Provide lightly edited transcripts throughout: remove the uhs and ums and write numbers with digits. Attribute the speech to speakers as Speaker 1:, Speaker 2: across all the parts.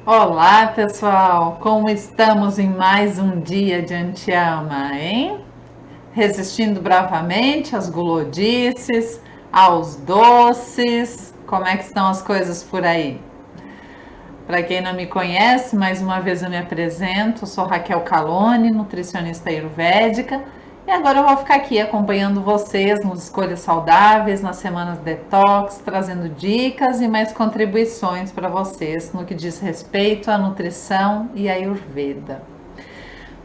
Speaker 1: Olá, pessoal! Como estamos em mais um dia de Antiama, hein? Resistindo bravamente às gulodices, aos doces. Como é que estão as coisas por aí? Para quem não me conhece, mais uma vez eu me apresento. Sou Raquel Calone, nutricionista ayurvédica, e agora eu vou ficar aqui acompanhando vocês nos Escolhas Saudáveis, nas semanas detox, trazendo dicas e mais contribuições para vocês no que diz respeito à nutrição e à Ayurveda.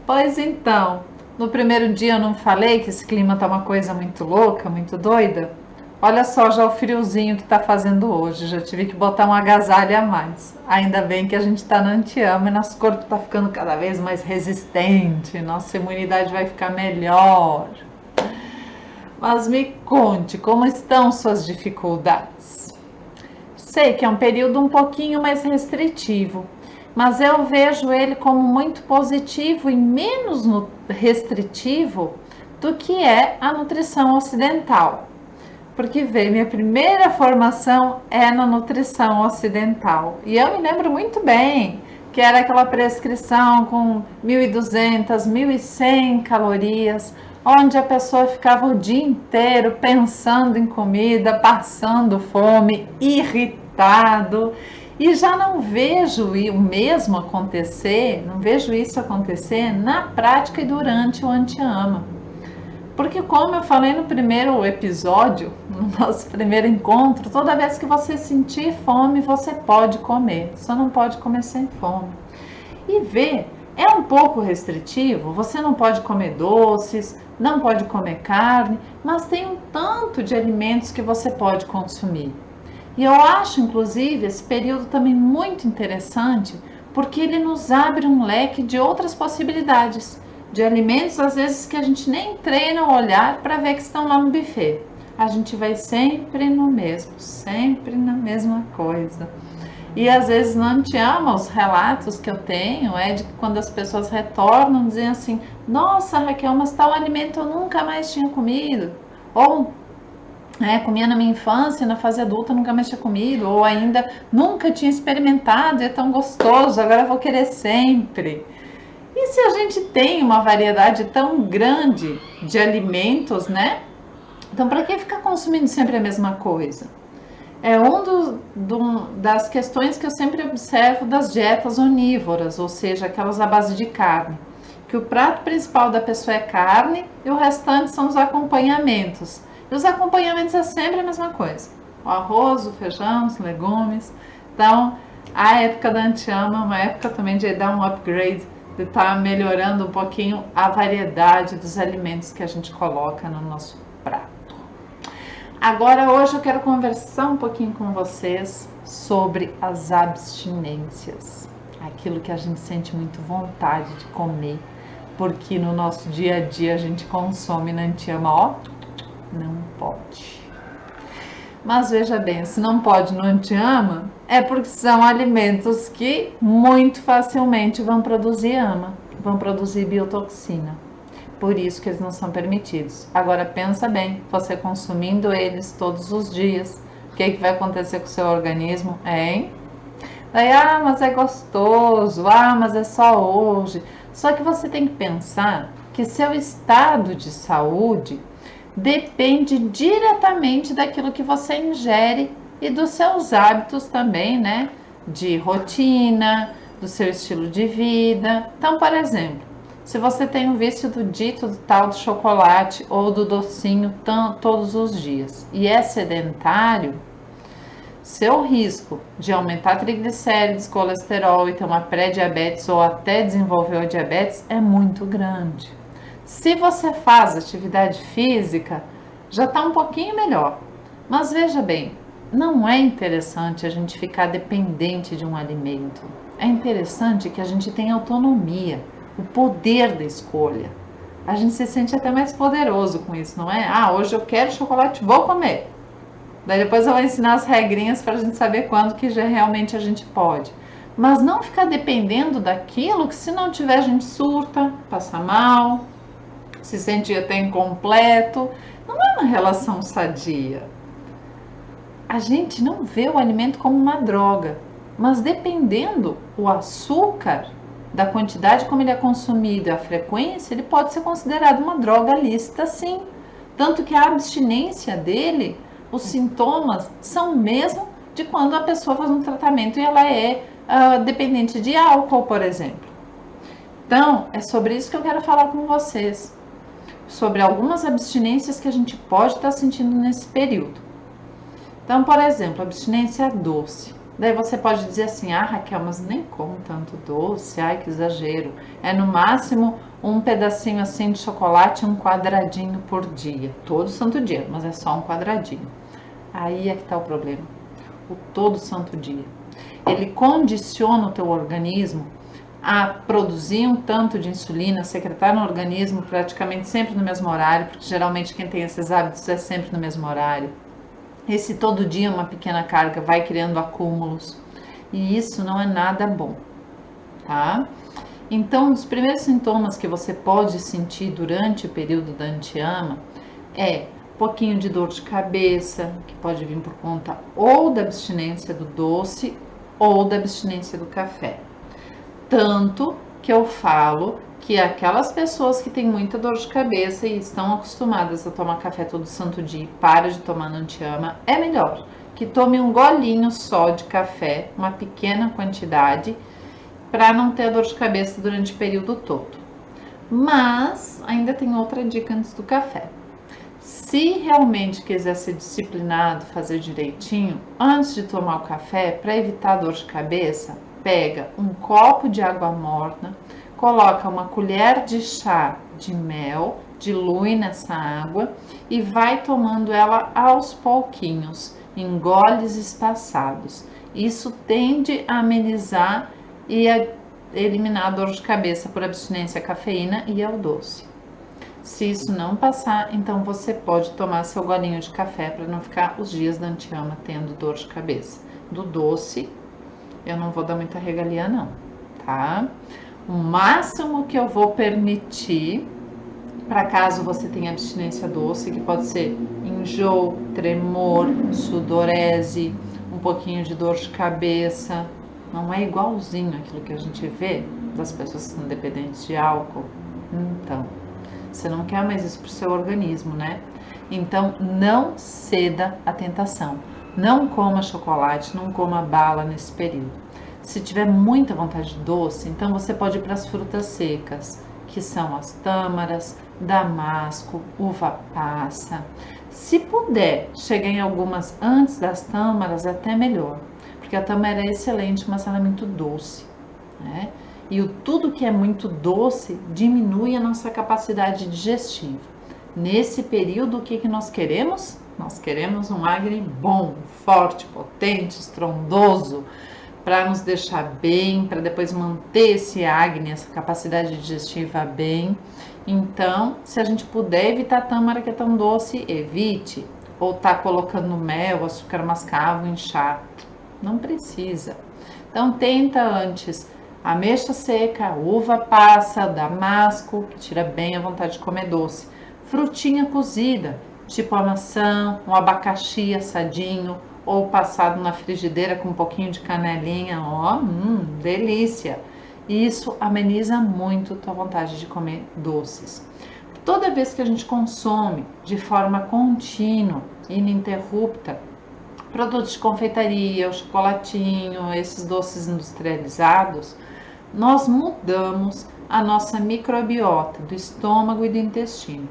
Speaker 1: Pois então, no primeiro dia eu não falei que esse clima tá uma coisa muito louca, muito doida? Olha só já o friozinho que tá fazendo hoje, já tive que botar um agasalho a mais. Ainda bem que a gente tá no Antiama e nosso corpo tá ficando cada vez mais resistente, nossa imunidade vai ficar melhor. Mas me conte, como estão suas dificuldades? Sei que é um período um pouquinho mais restritivo, mas eu vejo ele como muito positivo e menos restritivo do que é a nutrição ocidental. Porque veio, minha primeira formação é na nutrição ocidental. E eu me lembro muito bem que era aquela prescrição com 1.200, 1.100 calorias, onde a pessoa ficava o dia inteiro pensando em comida, passando fome, irritado. E já não vejo o mesmo acontecer, não vejo isso acontecer na prática e durante o Antiama. Porque como eu falei no primeiro episódio, no nosso primeiro encontro, toda vez que você sentir fome, você pode comer. Só não pode comer sem fome. E ver, é um pouco restritivo, você não pode comer doces, não pode comer carne, mas tem um tanto de alimentos que você pode consumir. E eu acho, inclusive, esse período também muito interessante, porque ele nos abre um leque de outras possibilidades, de alimentos, às vezes, que a gente nem treina o olhar para ver que estão lá no buffet. A gente vai sempre no mesmo, sempre na mesma coisa. E às vezes não te ama, os relatos que eu tenho é de que quando as pessoas retornam, dizem assim: nossa, Raquel, mas tal alimento eu nunca mais tinha comido. Ou comia na minha infância, na fase adulta nunca mais tinha comido, ou ainda nunca tinha experimentado, é tão gostoso, agora eu vou querer sempre. E se a gente tem uma variedade tão grande de alimentos, né? Então, para que ficar consumindo sempre a mesma coisa? É das questões que eu sempre observo das dietas onívoras, ou seja, aquelas à base de carne. Que o prato principal da pessoa é carne e o restante são os acompanhamentos. E os acompanhamentos é sempre a mesma coisa. O arroz, o feijão, os legumes. Então, a época da Antiama é uma época também de dar um upgrade, de estar melhorando um pouquinho a variedade dos alimentos que a gente coloca no nosso prato. Agora, hoje eu quero conversar um pouquinho com vocês sobre as abstinências. Aquilo que a gente sente muito vontade de comer, porque no nosso dia a dia a gente consome na Antiama, ó, não pode. Mas veja bem, se não pode no Antiama, é porque são alimentos que muito facilmente vão produzir ama, vão produzir biotoxina. Por isso que eles não são permitidos. Agora pensa bem, você consumindo eles todos os dias, o que vai acontecer com o seu organismo, hein? Daí, mas é gostoso, mas é só hoje. Só que você tem que pensar que seu estado de saúde depende diretamente daquilo que você ingere e dos seus hábitos também, né? De rotina, do seu estilo de vida. Então, por exemplo, se você tem o vício do dito do tal do chocolate ou do docinho todos os dias e é sedentário, seu risco de aumentar triglicéridos, colesterol e ter uma pré-diabetes ou até desenvolver o diabetes é muito grande. Se você faz atividade física, já está um pouquinho melhor. Mas veja bem, não é interessante a gente ficar dependente de um alimento. É interessante que a gente tenha autonomia, o poder da escolha. A gente se sente até mais poderoso com isso, não é? Hoje eu quero chocolate, vou comer. Daí depois eu vou ensinar as regrinhas para a gente saber quando que já realmente a gente pode. Mas não ficar dependendo daquilo que se não tiver a gente surta, passa mal, se sente até incompleto. Não é uma relação sadia. A gente não vê o alimento como uma droga, mas dependendo o açúcar, da quantidade como ele é consumido e a frequência, ele pode ser considerado uma droga lícita sim. Tanto que a abstinência dele, os sintomas são o mesmo de quando a pessoa faz um tratamento e ela é dependente de álcool, por exemplo. Então, é sobre isso que eu quero falar com vocês. Sobre algumas abstinências que a gente pode estar sentindo nesse período. Então, por exemplo, abstinência doce. Daí você pode dizer assim, Raquel, mas nem como tanto doce, ai que exagero. É no máximo um pedacinho assim de chocolate, um quadradinho por dia. Todo santo dia, mas é só um quadradinho. Aí é que está o problema. O todo santo dia. Ele condiciona o teu organismo a produzir um tanto de insulina, secretar no organismo praticamente sempre no mesmo horário, porque geralmente quem tem esses hábitos é sempre no mesmo horário. Esse todo dia uma pequena carga vai criando acúmulos e isso não é nada bom, tá? Então, um dos primeiros sintomas que você pode sentir durante o período da anti-ama é um pouquinho de dor de cabeça, que pode vir por conta ou da abstinência do doce ou da abstinência do café. Tanto que eu falo que aquelas pessoas que têm muita dor de cabeça e estão acostumadas a tomar café todo santo dia e para de tomar no anti-ama, é melhor que tome um golinho só de café, uma pequena quantidade, para não ter dor de cabeça durante o período todo. Mas ainda tem outra dica antes do café. Se realmente quiser ser disciplinado, fazer direitinho, antes de tomar o café, para evitar dor de cabeça, pega um copo de água morna, coloca uma colher de chá de mel, dilui nessa água e vai tomando ela aos pouquinhos, em goles espaçados. Isso tende a amenizar e a eliminar a dor de cabeça por abstinência à cafeína e ao doce. Se isso não passar, então você pode tomar seu golinho de café para não ficar os dias da anti-ama tendo dor de cabeça. Do doce, eu não vou dar muita regalia não, tá? O máximo que eu vou permitir, para caso você tenha abstinência doce, que pode ser enjoo, tremor, sudorese, um pouquinho de dor de cabeça, não é igualzinho aquilo que a gente vê das pessoas que são dependentes de álcool. Então, você não quer mais isso para o seu organismo, né? Então, não ceda à tentação. Não coma chocolate, não coma bala nesse período. Se tiver muita vontade de doce, então você pode ir para as frutas secas, que são as tâmaras, damasco, uva passa. Se puder chegar em algumas antes das tâmaras, até melhor, porque a tâmara é excelente, mas ela é muito doce, né? E tudo que é muito doce diminui a nossa capacidade digestiva. Nesse período, o que nós queremos? Nós queremos um agni bom, forte, potente, estrondoso, para nos deixar bem, para depois manter esse agni, essa capacidade digestiva bem. Então, se a gente puder evitar a tâmara que é tão doce, evite. Ou tá colocando mel, açúcar mascavo em chá. Não precisa. Então, tenta antes ameixa seca, uva passa, damasco, que tira bem a vontade de comer doce. Frutinha cozida, tipo a maçã, um abacaxi assadinho, ou passado na frigideira com um pouquinho de canelinha, delícia. E isso ameniza muito a tua vontade de comer doces. Toda vez que a gente consome de forma contínua, ininterrupta, produtos de confeitaria, o chocolatinho, esses doces industrializados, nós mudamos a nossa microbiota do estômago e do intestino.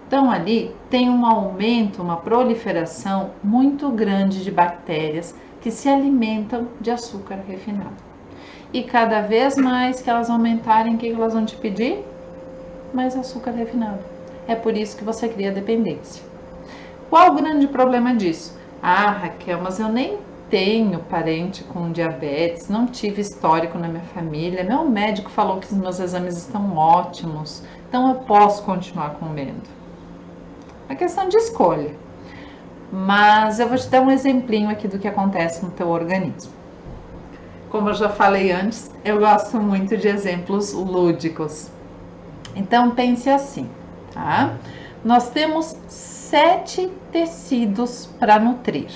Speaker 1: Então ali tem um aumento, uma proliferação muito grande de bactérias que se alimentam de açúcar refinado. E cada vez mais que elas aumentarem, o que elas vão te pedir? Mais açúcar refinado. É por isso que você cria dependência. Qual o grande problema disso? Raquel, mas eu nem tenho parente com diabetes, não tive histórico na minha família, meu médico falou que os meus exames estão ótimos, então eu posso continuar comendo. É questão de escolha. Mas eu vou te dar um exemplinho aqui do que acontece no teu organismo. Como eu já falei antes, eu gosto muito de exemplos lúdicos. Então pense assim, tá? Nós temos 7 tecidos para nutrir.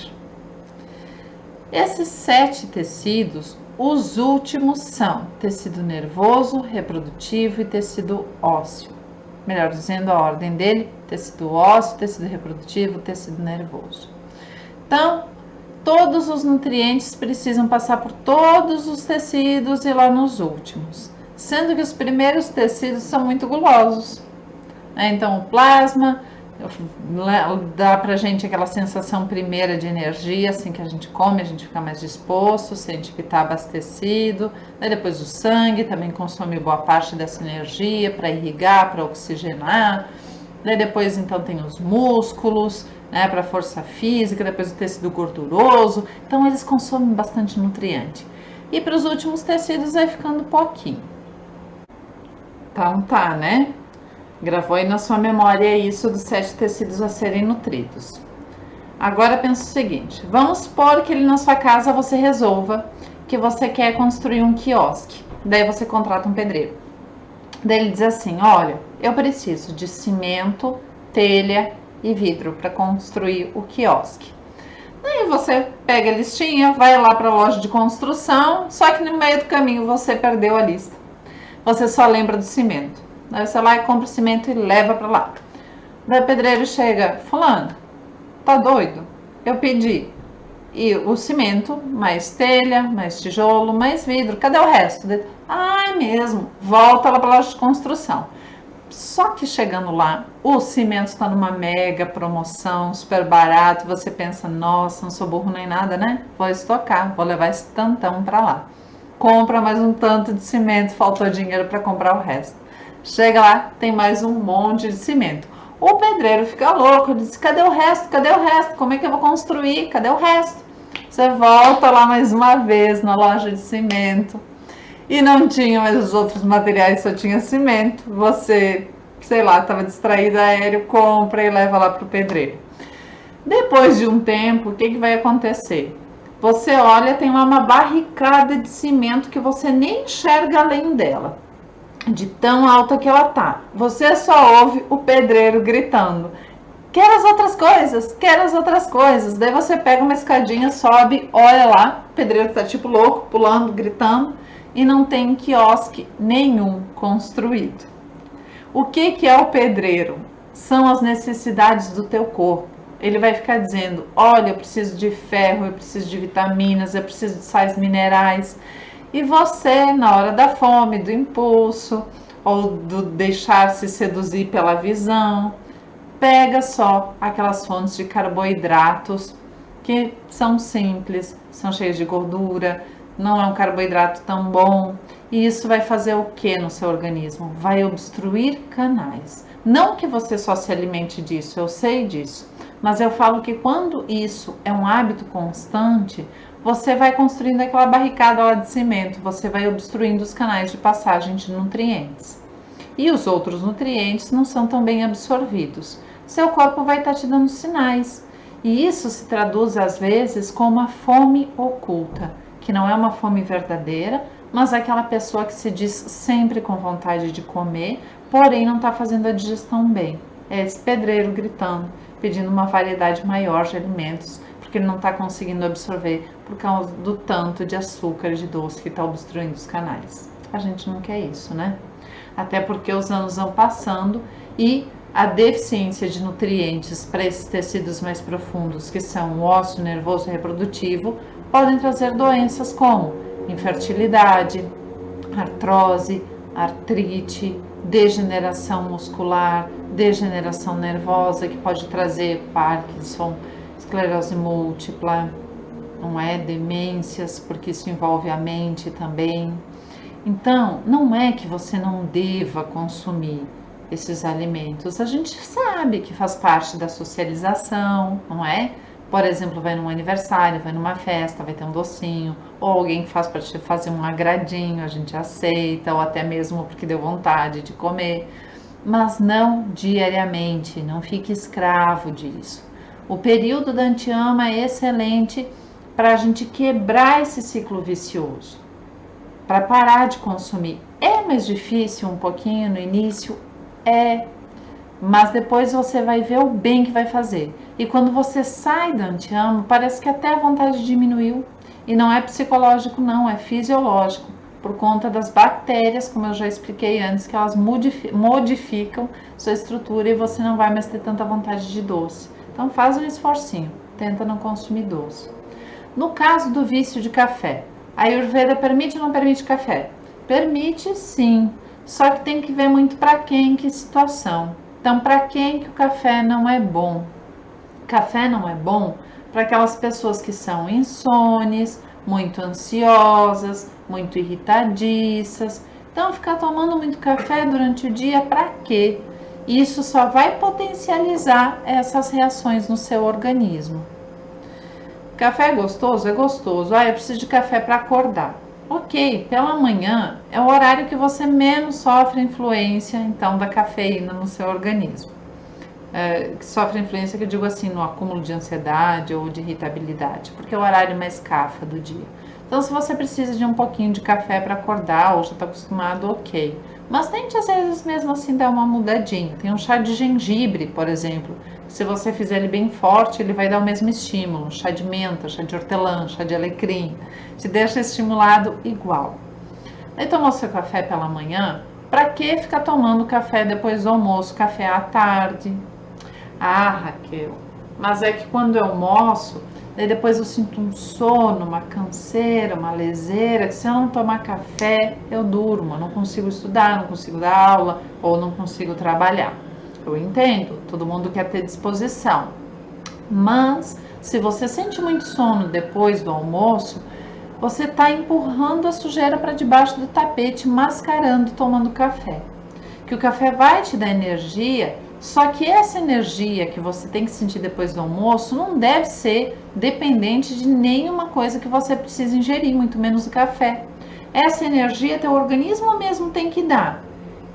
Speaker 1: Esses 7 tecidos, os últimos são tecido nervoso, reprodutivo e tecido ósseo. Melhor dizendo, a ordem dele: tecido ósseo, tecido reprodutivo, tecido nervoso. Então, todos os nutrientes precisam passar por todos os tecidos e lá nos últimos, sendo que os primeiros tecidos são muito gulosos. Então, o plasma dá pra gente aquela sensação primeira de energia, assim que a gente come, a gente fica mais disposto, sente que está abastecido. Daí depois o sangue também consome boa parte dessa energia para irrigar, para oxigenar. Daí depois então tem os músculos, né, para força física, depois o tecido gorduroso. Então eles consomem bastante nutriente. E para os últimos tecidos vai ficando pouquinho. Então tá, né? Gravou aí na sua memória isso dos 7 tecidos a serem nutridos. Agora pensa o seguinte: vamos supor que na sua casa você resolva que você quer construir um quiosque. Daí você contrata um pedreiro. Daí ele diz assim: olha, eu preciso de cimento, telha e vidro para construir o quiosque. Daí você pega a listinha, vai lá para a loja de construção, só que no meio do caminho você perdeu a lista. Você só lembra do cimento. Daí você vai lá e compra o cimento e leva para lá. Daí o pedreiro chega: fulano, tá doido? Eu pedi o cimento, mais telha, mais tijolo, mais vidro. Cadê o resto? Ah, é mesmo. Volta lá para a loja de construção. Só que chegando lá, o cimento está numa mega promoção, super barato. Você pensa: nossa, não sou burro nem nada, né? Vou estocar, vou levar esse tantão para lá. Compra mais um tanto de cimento, faltou dinheiro para comprar o resto. Chega lá, tem mais um monte de cimento. O pedreiro fica louco, diz: cadê o resto? Cadê o resto? Como é que eu vou construir? Cadê o resto? Você volta lá mais uma vez na loja de cimento e não tinha mais os outros materiais, só tinha cimento. Você, sei lá, estava distraído aéreo, compra e leva lá para o pedreiro. Depois de um tempo, o que vai acontecer? Você olha, tem lá uma barricada de cimento que você nem enxerga além dela, de tão alta que ela tá. Você só ouve o pedreiro gritando: quero as outras coisas, quero as outras coisas. Daí você pega uma escadinha, sobe, olha lá, o pedreiro tá tipo louco, pulando, gritando, e não tem quiosque nenhum construído. O que é o pedreiro? São as necessidades do teu corpo. Ele vai ficar dizendo: olha, eu preciso de ferro, eu preciso de vitaminas, eu preciso de sais minerais. E você, na hora da fome, do impulso, ou do deixar-se seduzir pela visão, pega só aquelas fontes de carboidratos que são simples, são cheios de gordura, não é um carboidrato tão bom. E isso vai fazer o que no seu organismo? Vai obstruir canais. Não que você só se alimente disso, eu sei disso, mas eu falo que quando isso é um hábito constante, você vai construindo aquela barricada lá de cimento, você vai obstruindo os canais de passagem de nutrientes. E os outros nutrientes não são tão bem absorvidos. Seu corpo vai estar te dando sinais. E isso se traduz às vezes como uma fome oculta, que não é uma fome verdadeira, mas é aquela pessoa que se diz sempre com vontade de comer, porém não está fazendo a digestão bem. É esse pedreiro gritando, pedindo uma variedade maior de alimentos, porque ele não está conseguindo absorver por causa do tanto de açúcar e de doce que está obstruindo os canais. A gente não quer isso, né? Até porque os anos vão passando e a deficiência de nutrientes para esses tecidos mais profundos, que são o ósseo, nervoso e reprodutivo, podem trazer doenças como infertilidade, artrose, artrite, degeneração muscular, degeneração nervosa, que pode trazer Parkinson, esclerose múltipla, não é? Demências, porque isso envolve a mente também. Então, não é que você não deva consumir esses alimentos. A gente sabe que faz parte da socialização, não é? Por exemplo, vai num aniversário, vai numa festa, vai ter um docinho, ou alguém faz para te fazer um agradinho, a gente aceita, ou até mesmo porque deu vontade de comer, mas não diariamente, não fique escravo disso. O período da Antiama é excelente para a gente quebrar esse ciclo vicioso, para parar de consumir. É mais difícil um pouquinho no início? É, mas depois você vai ver o bem que vai fazer. E quando você sai da Antiama, parece que até a vontade diminuiu. E não é psicológico não, é fisiológico, por conta das bactérias, como eu já expliquei antes, que elas modificam sua estrutura e você não vai mais ter tanta vontade de doce. Então faz um esforcinho, tenta não consumir doce. No caso do vício de café, a Ayurveda permite ou não permite café? Permite sim, só que tem que ver muito para quem, que situação. Então, para quem que o café não é bom? Café não é bom para aquelas pessoas que são insones, muito ansiosas, muito irritadiças. Então, ficar tomando muito café durante o dia, para quê? Isso só vai potencializar essas reações no seu organismo. Café é gostoso? É gostoso. Eu preciso de café para acordar. Ok, pela manhã é o horário que você menos sofre influência, então, da cafeína no seu organismo. Que sofre influência, que eu digo assim, no acúmulo de ansiedade ou de irritabilidade, porque é o horário mais cafa do dia. Então, se você precisa de um pouquinho de café para acordar ou já está acostumado, ok. Mas tente, às vezes, mesmo assim, dar uma mudadinha. Tem um chá de gengibre, por exemplo. Se você fizer ele bem forte, ele vai dar o mesmo estímulo. Chá de menta, chá de hortelã, chá de alecrim. Te deixa estimulado igual. Aí tomou seu café pela manhã. Para que ficar tomando café depois do almoço, café à tarde? Ah, Raquel, mas é que quando eu almoço, daí depois eu sinto um sono, uma canseira, uma leseira, que se eu não tomar café, eu durmo, eu não consigo estudar, não consigo dar aula ou não consigo trabalhar. Eu entendo, todo mundo quer ter disposição, mas se você sente muito sono depois do almoço, você está empurrando a sujeira para debaixo do tapete, mascarando, tomando café. Que o café vai te dar energia. Só que essa energia que você tem que sentir depois do almoço não deve ser dependente de nenhuma coisa que você precisa ingerir, muito menos o café. Essa energia teu organismo mesmo tem que dar.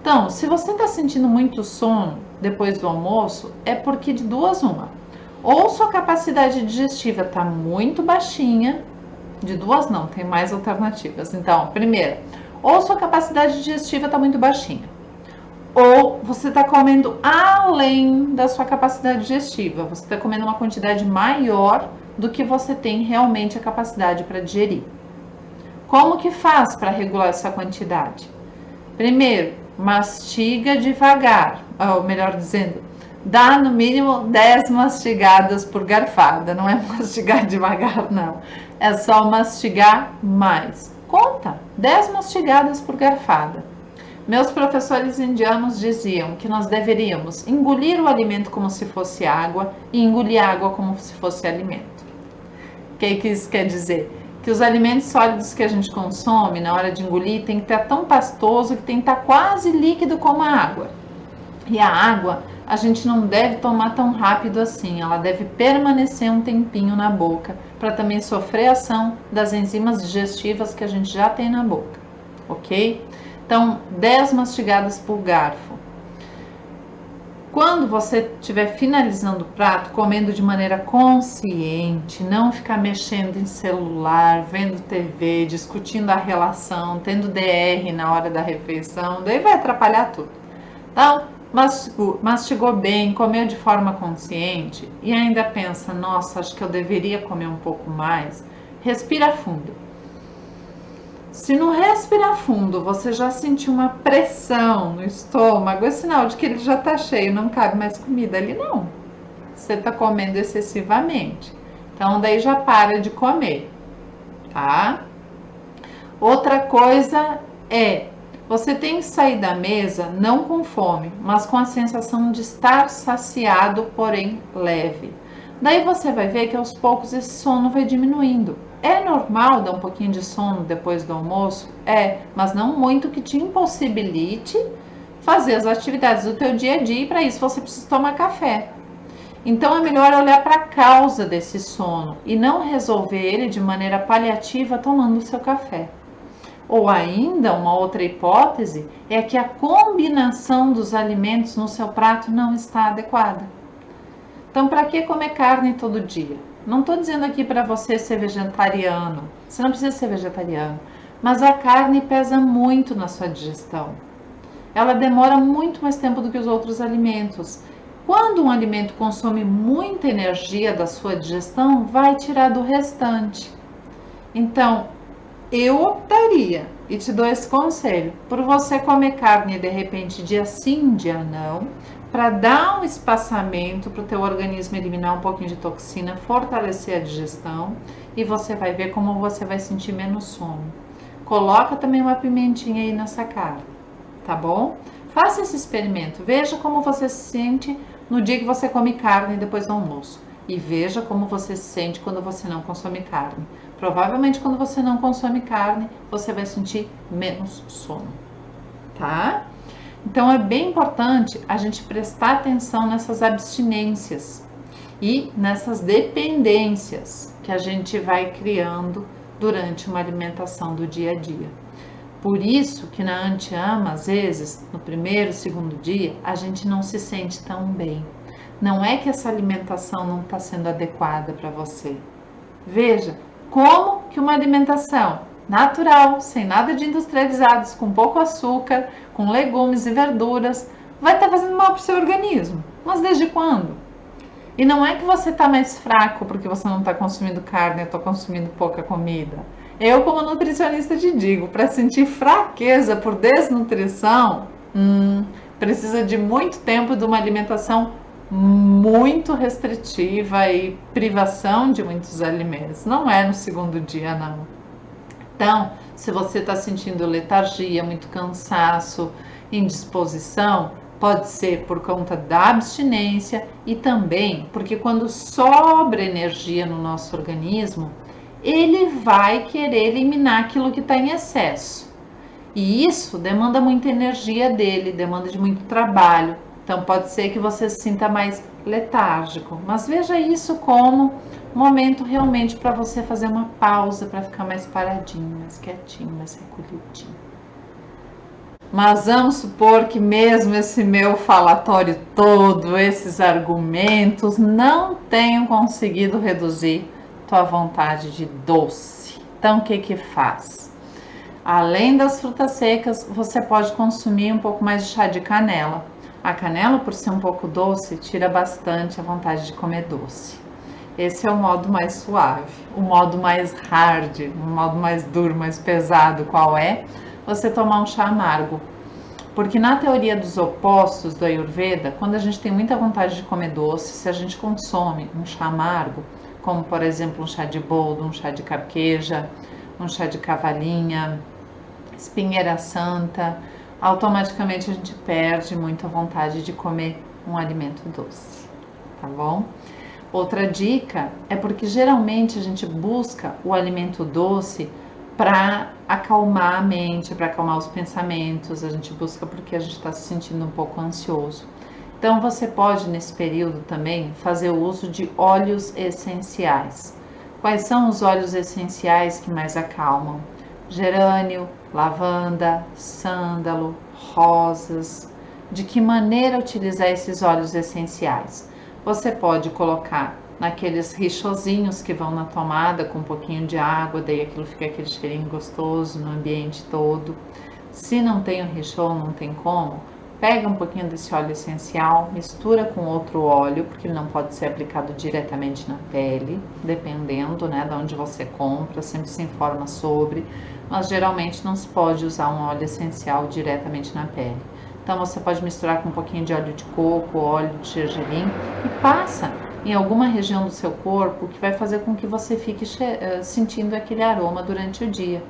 Speaker 1: Então, se você está sentindo muito sono depois do almoço, é porque de duas uma. Ou sua capacidade digestiva está muito baixinha, de duas não, tem mais alternativas. Então, primeiro, ou sua capacidade digestiva está muito baixinha. Ou você está comendo além da sua capacidade digestiva, você está comendo uma quantidade maior do que você tem realmente a capacidade para digerir. Como que faz para regular essa quantidade? Primeiro, mastiga devagar, ou melhor dizendo, dá no mínimo 10 mastigadas por garfada, não é mastigar devagar não, é só mastigar mais. Conta, 10 mastigadas por garfada. Meus professores indianos diziam que nós deveríamos engolir o alimento como se fosse água e engolir água como se fosse alimento. O que isso quer dizer? Que os alimentos sólidos que a gente consome na hora de engolir tem que estar tão pastoso que tem que estar quase líquido como a água. E a água a gente não deve tomar tão rápido assim, ela deve permanecer um tempinho na boca para também sofrer a ação das enzimas digestivas que a gente já tem na boca, ok? Então, 10 mastigadas por garfo. Quando você estiver finalizando o prato, comendo de maneira consciente, não ficar mexendo em celular, vendo TV, discutindo a relação, tendo DR na hora da refeição, daí vai atrapalhar tudo. Então, mastigou bem, comeu de forma consciente e ainda pensa, nossa, acho que eu deveria comer um pouco mais, respira fundo. Se no respirar fundo você já sentiu uma pressão no estômago, é sinal de que ele já está cheio, não cabe mais comida ali não. Você está comendo excessivamente. Então daí já para de comer, tá? Outra coisa é, você tem que sair da mesa não com fome, mas com a sensação de estar saciado, porém leve. Daí você vai ver que aos poucos esse sono vai diminuindo. É normal dar um pouquinho de sono depois do almoço? Mas não muito que te impossibilite fazer as atividades do teu dia a dia e para isso você precisa tomar café. Então é melhor olhar para a causa desse sono e não resolver ele de maneira paliativa tomando o seu café. Ou ainda, uma outra hipótese é que a combinação dos alimentos no seu prato não está adequada. Então, para que comer carne todo dia? Não estou dizendo aqui para você ser vegetariano, você não precisa ser vegetariano, mas a carne pesa muito na sua digestão. Ela demora muito mais tempo do que os outros alimentos. Quando um alimento consome muita energia da sua digestão, vai tirar do restante. Então, eu optaria, e te dou esse conselho, por você comer carne de repente dia sim, dia não, para dar um espaçamento para o teu organismo eliminar um pouquinho de toxina, fortalecer a digestão, e você vai ver como você vai sentir menos sono. Coloca também uma pimentinha aí nessa carne, tá bom? Faça esse experimento, veja como você se sente no dia que você come carne depois do almoço. E veja como você se sente quando você não consome carne. Provavelmente quando você não consome carne, você vai sentir menos sono, tá? Então é bem importante a gente prestar atenção nessas abstinências e nessas dependências que a gente vai criando durante uma alimentação do dia a dia. Por isso que na Anti-Ama, às vezes, no primeiro, segundo dia, a gente não se sente tão bem. Não é que essa alimentação não está sendo adequada para você. Veja como que uma alimentação natural, sem nada de industrializados, com pouco açúcar, com legumes e verduras, vai estar fazendo mal para o seu organismo. Mas desde quando? E não é que você está mais fraco porque você não está consumindo carne, eu estou consumindo pouca comida. Eu, como nutricionista, te digo, para sentir fraqueza por desnutrição, precisa de muito tempo de uma alimentação muito restritiva e privação de muitos alimentos. Não é no segundo dia, não. Então, se você está sentindo letargia, muito cansaço, indisposição, pode ser por conta da abstinência e também porque quando sobra energia no nosso organismo, ele vai querer eliminar aquilo que está em excesso. E isso demanda muita energia dele, demanda de muito trabalho. Então pode ser que você se sinta mais letárgico, mas veja isso como um momento realmente para você fazer uma pausa, para ficar mais paradinho, mais quietinho, mais recolhidinho. Mas vamos supor que mesmo esse meu falatório todo, esses argumentos, não tenham conseguido reduzir tua vontade de doce. Então o que que faz? Além das frutas secas, você pode consumir um pouco mais de chá de canela. A canela, por ser um pouco doce, tira bastante a vontade de comer doce. Esse é o modo mais suave. O modo mais hard, o modo mais duro, mais pesado, qual é? Você tomar um chá amargo. Porque na teoria dos opostos do Ayurveda, quando a gente tem muita vontade de comer doce, se a gente consome um chá amargo, como por exemplo um chá de boldo, um chá de carqueja, um chá de cavalinha, espinheira santa, automaticamente a gente perde muito a vontade de comer um alimento doce, tá bom? Outra dica é porque geralmente a gente busca o alimento doce para acalmar a mente, para acalmar os pensamentos, a gente busca porque a gente está se sentindo um pouco ansioso. Então você pode nesse período também fazer o uso de óleos essenciais. Quais são os óleos essenciais que mais acalmam? Gerânio, lavanda, sândalo, rosas. De que maneira utilizar esses óleos essenciais? Você pode colocar naqueles richozinhos que vão na tomada com um pouquinho de água, daí aquilo fica aquele cheirinho gostoso no ambiente todo. Se não tem o richô, não tem como, pega um pouquinho desse óleo essencial, mistura com outro óleo, porque ele não pode ser aplicado diretamente na pele, dependendo, né, de onde você compra, sempre se informa sobre, mas geralmente não se pode usar um óleo essencial diretamente na pele. Então você pode misturar com um pouquinho de óleo de coco, óleo de gergelim e passa em alguma região do seu corpo que vai fazer com que você fique sentindo aquele aroma durante o dia.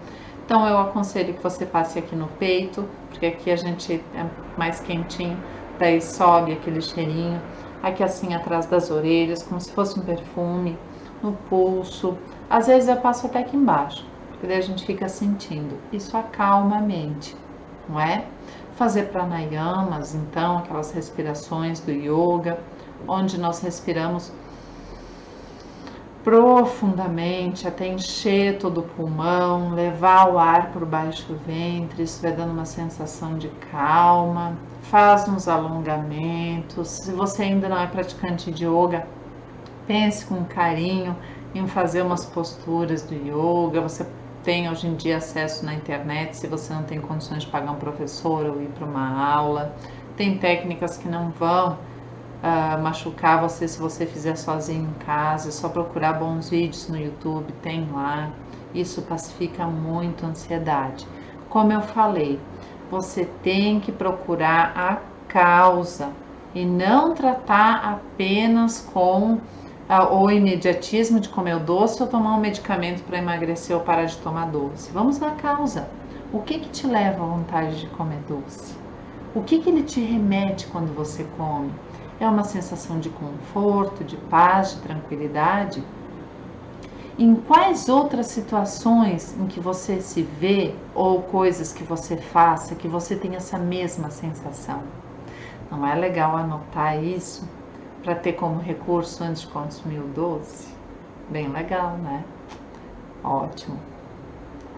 Speaker 1: Então eu aconselho que você passe aqui no peito, porque aqui a gente é mais quentinho, daí sobe aquele cheirinho, aqui assim atrás das orelhas, como se fosse um perfume, no pulso. Às vezes eu passo até aqui embaixo, porque daí a gente fica sentindo. Isso acalma a mente, não é? Fazer pranayamas, então, aquelas respirações do yoga, onde nós respiramos profundamente até encher todo o pulmão, levar o ar por baixo do ventre, isso vai dando uma sensação de calma. Faz uns alongamentos. Se você ainda não é praticante de yoga, pense com carinho em fazer umas posturas do yoga. Você tem hoje em dia acesso na internet, se você não tem condições de pagar um professor ou ir para uma aula. Tem técnicas que não vão machucar você se você fizer sozinho em casa. É só procurar bons vídeos no YouTube, tem lá. Isso pacifica muito a ansiedade. Como eu falei, você tem que procurar a causa e não tratar apenas com o imediatismo de comer o doce ou tomar um medicamento para emagrecer ou parar de tomar doce. Vamos na causa. O que te leva à vontade de comer doce? O que ele te remete quando você come? É uma sensação de conforto, de paz, de tranquilidade? Em quais outras situações em que você se vê ou coisas que você faça que você tem essa mesma sensação? Não é legal anotar isso para ter como recurso antes de consumir o doce? Bem legal, né? Ótimo.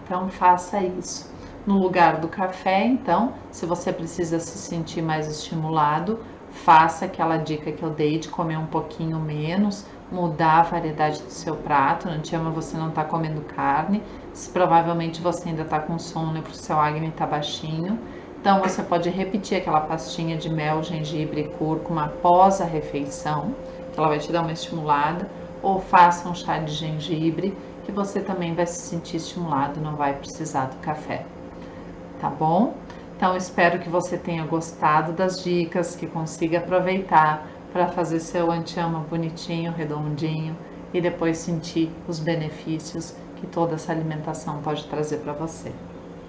Speaker 1: Então faça isso. No lugar do café, então, se você precisa se sentir mais estimulado, faça aquela dica que eu dei de comer um pouquinho menos, mudar a variedade do seu prato. Não te ama, você não está comendo carne, se provavelmente você ainda está com sono e o seu acne está baixinho. Então você pode repetir aquela pastinha de mel, gengibre e cúrcuma após a refeição, que ela vai te dar uma estimulada, ou faça um chá de gengibre, que você também vai se sentir estimulado, não vai precisar do café. Tá bom? Então espero que você tenha gostado das dicas, que consiga aproveitar para fazer seu anti-ama bonitinho, redondinho e depois sentir os benefícios que toda essa alimentação pode trazer para você.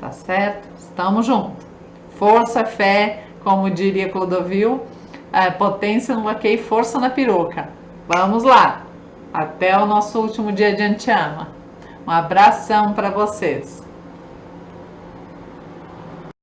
Speaker 1: Tá certo? Estamos juntos! Força, fé, como diria Clodovil, potência no laquê e força na peruca. Vamos lá! Até o nosso último dia de anti-ama. Um abração para vocês!